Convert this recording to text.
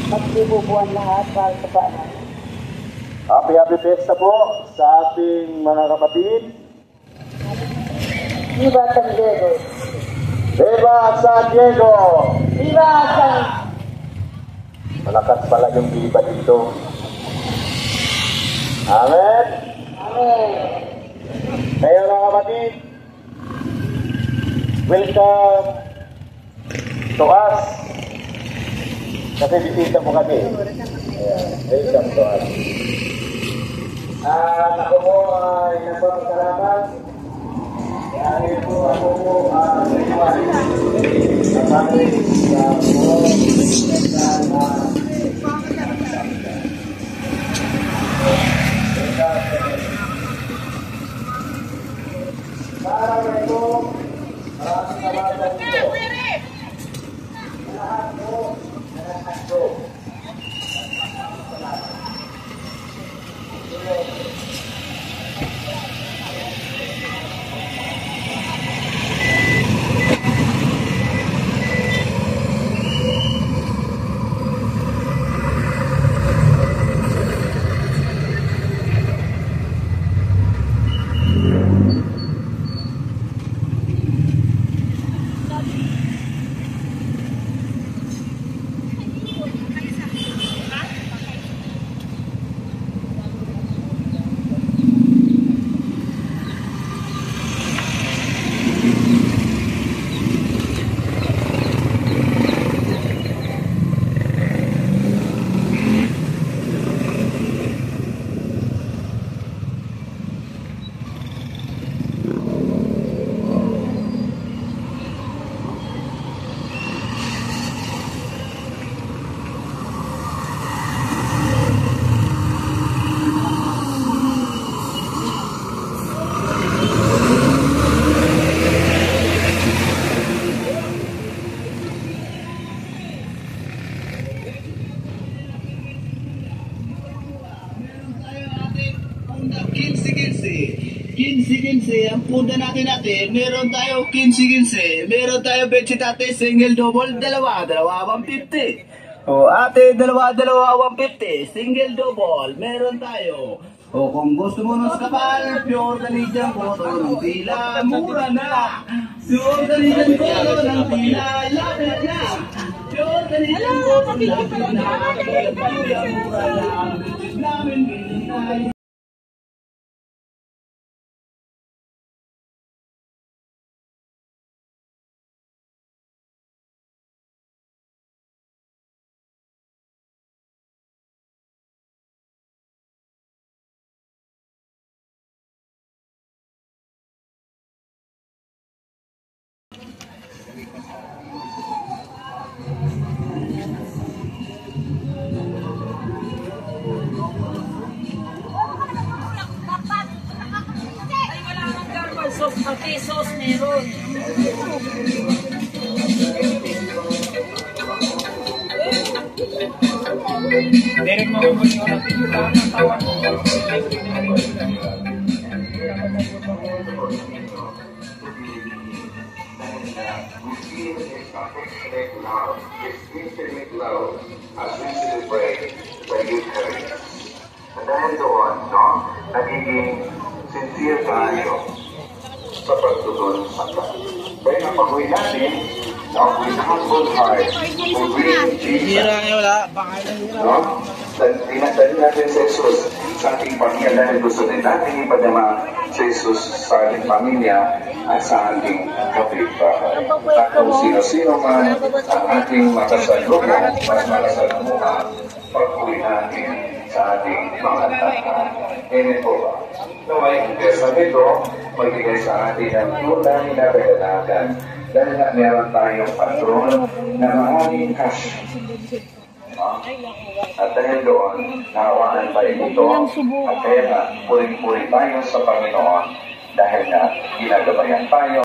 Magdibubuan lahat para sa paanan. Happy Fiesta po sa ating mga kapatid. Viva San Diego! Viva San Diego! Viva San... Malakas pala yung viva dito. Amen! Amen! Kaya mga kapatid, welcome to us. Kasi bisita po kami. Welcome to us. Ako po ay nagpapasalamat. Dahil po ako po nagpapasalamat sa pamilya sa ang punda natin, meron tayo 15-15, meron tayo bedsheet ate, single double, dalawa 150. O ate, dalawa 150, single double, meron tayo. O kung gusto mo ng kapal, pure Canadian cotton ng tila, mura na. Pure Canadian cotton ng tila, lapit na. Pure Canadian cotton ng tila, mura na. Ang bedsheet namin, bilhin. Pesos meron. Derek mo mo yung natin yung tawag mo. As we celebrate the youth heritage. Dahil doon, nagiging sincere tayo sa pagtugon sa Panginoon. Kaya napagoy natin na with humble heart, we bring Jesus. Dinadali natin sa Jesus sa ating pamilya dahil gusto din natin ipadama sa Jesus sa ating pamilya at sa ating kapitbahay. At kung sino-sino man ang ating makasalubong at makasalamuhan, pag-uwi natin sa ating mga tahan. Amen po ba? Naway, ang piyesa nito, magbigay sa atin ang tunay na kaganakan dahil na meron tayong patron na maraming cash. At dahil doon, nahawaan tayo nito at kaya nga, puring-puri tayo sa Panginoon dahil nga ginagabayan tayo.